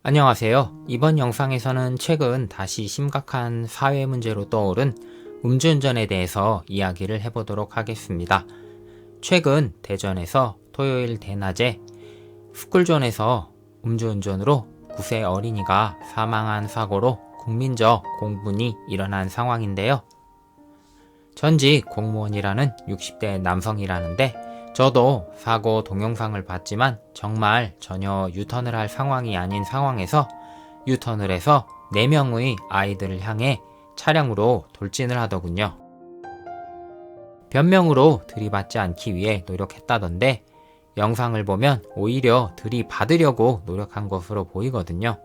안녕하세요. 이번 영상에서는 최근 다시 심각한 사회 문제로 떠오른 음주운전에 대해서 이야기를 해보도록 하겠습니다. 최근 대전에서 토요일 대낮에 스쿨존에서 음주운전으로 9세 어린이가 사망한 사고로 국민적 공분이 일어난 상황인데요. 전직 공무원이라는 60대 남성이라는데 저도 사고 동영상을 봤지만 정말 전혀 유턴을 할 상황이 아닌 상황에서 유턴을 해서 4명의 아이들을 향해 차량으로 돌진을 하더군요. 변명으로 들이받지 않기 위해 노력했다던데 영상을 보면 오히려 들이받으려고 노력한 것으로 보이거든요.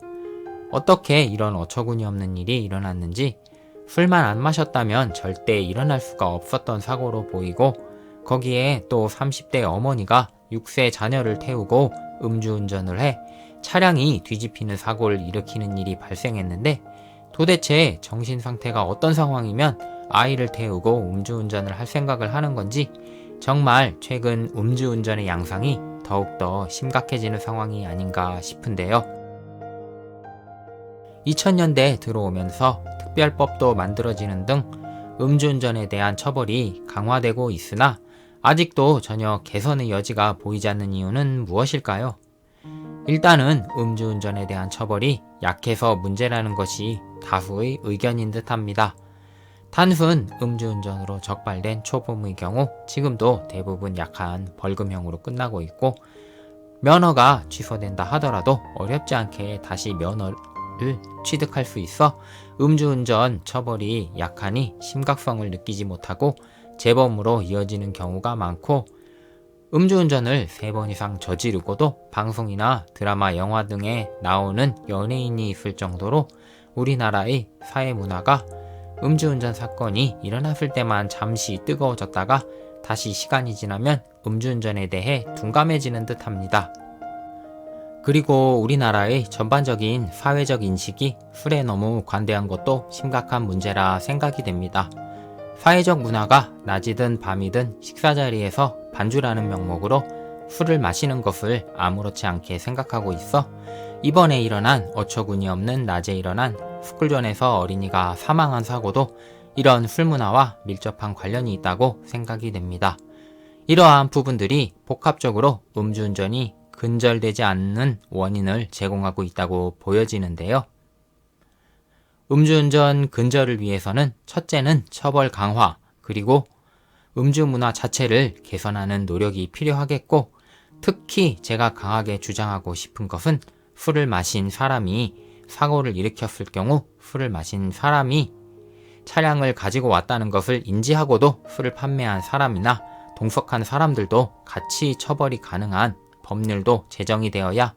어떻게 이런 어처구니 없는 일이 일어났는지 술만 안 마셨다면 절대 일어날 수가 없었던 사고로 보이고 거기에 또 30대 어머니가 6세 자녀를 태우고 음주운전을 해 차량이 뒤집히는 사고를 일으키는 일이 발생했는데 도대체 정신 상태가 어떤 상황이면 아이를 태우고 음주운전을 할 생각을 하는 건지 정말 최근 음주운전의 양상이 더욱더 심각해지는 상황이 아닌가 싶은데요. 2000년대 들어오면서 특별법도 만들어지는 등 음주운전에 대한 처벌이 강화되고 있으나 아직도 전혀 개선의 여지가 보이지 않는 이유는 무엇일까요? 일단은 음주운전에 대한 처벌이 약해서 문제라는 것이 다수의 의견인 듯합니다. 단순 음주운전으로 적발된 초범의 경우 지금도 대부분 약한 벌금형으로 끝나고 있고 면허가 취소된다 하더라도 어렵지 않게 다시 면허를 취득할 수 있어 음주운전 처벌이 약하니 심각성을 느끼지 못하고 재범으로 이어지는 경우가 많고 음주운전을 3번 이상 저지르고도 방송이나 드라마, 영화 등에 나오는 연예인이 있을 정도로 우리나라의 사회 문화가 음주운전 사건이 일어났을 때만 잠시 뜨거워졌다가 다시 시간이 지나면 음주운전에 대해 둔감해지는 듯합니다. 그리고 우리나라의 전반적인 사회적 인식이 술에 너무 관대한 것도 심각한 문제라 생각이 됩니다. 사회적 문화가 낮이든 밤이든 식사 자리에서 반주라는 명목으로 술을 마시는 것을 아무렇지 않게 생각하고 있어 이번에 일어난 어처구니 없는 낮에 일어난 스쿨존에서 어린이가 사망한 사고도 이런 술 문화와 밀접한 관련이 있다고 생각이 됩니다. 이러한 부분들이 복합적으로 음주운전이 근절되지 않는 원인을 제공하고 있다고 보여지는데요. 음주운전 근절을 위해서는 첫째는 처벌 강화, 그리고 음주 문화 자체를 개선하는 노력이 필요하겠고 특히 제가 강하게 주장하고 싶은 것은 술을 마신 사람이 사고를 일으켰을 경우 술을 마신 사람이 차량을 가지고 왔다는 것을 인지하고도 술을 판매한 사람이나 동석한 사람들도 같이 처벌이 가능한 법률도 제정이 되어야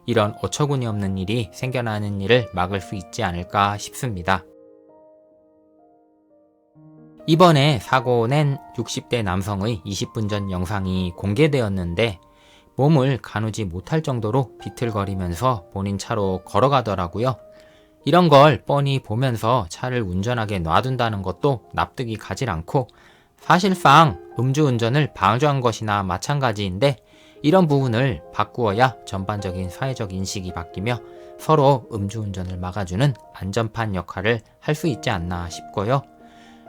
이런 어처구니 없는 일이 생겨나는 일을 막을 수 있지 않을까 싶습니다. 이번에 사고 낸 60대 남성의 20분 전 영상이 공개되었는데 몸을 가누지 못할 정도로 비틀거리면서 본인 차로 걸어가더라고요. 이런 걸 뻔히 보면서 차를 운전하게 놔둔다는 것도 납득이 가질 않고 사실상 음주운전을 방조한 것이나 마찬가지인데 이런 부분을 바꾸어야 전반적인 사회적 인식이 바뀌며 서로 음주운전을 막아주는 안전판 역할을 할 수 있지 않나 싶고요.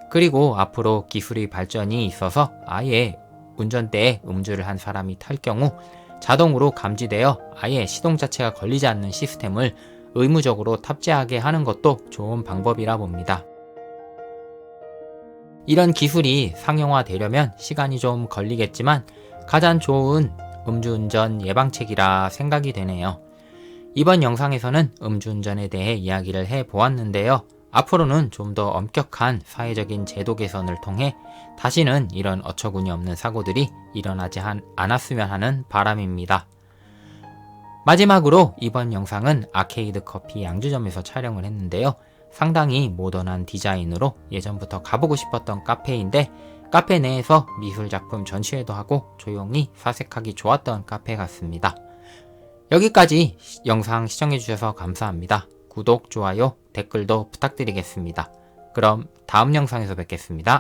그리고 앞으로 기술의 발전이 있어서 아예 운전대에 음주를 한 사람이 탈 경우 자동으로 감지되어 아예 시동 자체가 걸리지 않는 시스템을 의무적으로 탑재하게 하는 것도 좋은 방법이라 봅니다. 이런 기술이 상용화되려면 시간이 좀 걸리겠지만 가장 좋은 음주운전 예방책이라 생각이 되네요. 이번 영상에서는 음주운전에 대해 이야기를 해보았는데요. 앞으로는 좀 더 엄격한 사회적인 제도 개선을 통해 다시는 이런 어처구니 없는 사고들이 일어나지 않았으면 하는 바람입니다. 마지막으로 이번 영상은 아케이드 커피 양주점에서 촬영을 했는데요. 상당히 모던한 디자인으로 예전부터 가보고 싶었던 카페인데 카페 내에서 미술작품 전시회도 하고 조용히 사색하기 좋았던 카페 같습니다. 여기까지 영상 시청해주셔서 감사합니다. 구독, 좋아요, 댓글도 부탁드리겠습니다. 그럼 다음 영상에서 뵙겠습니다.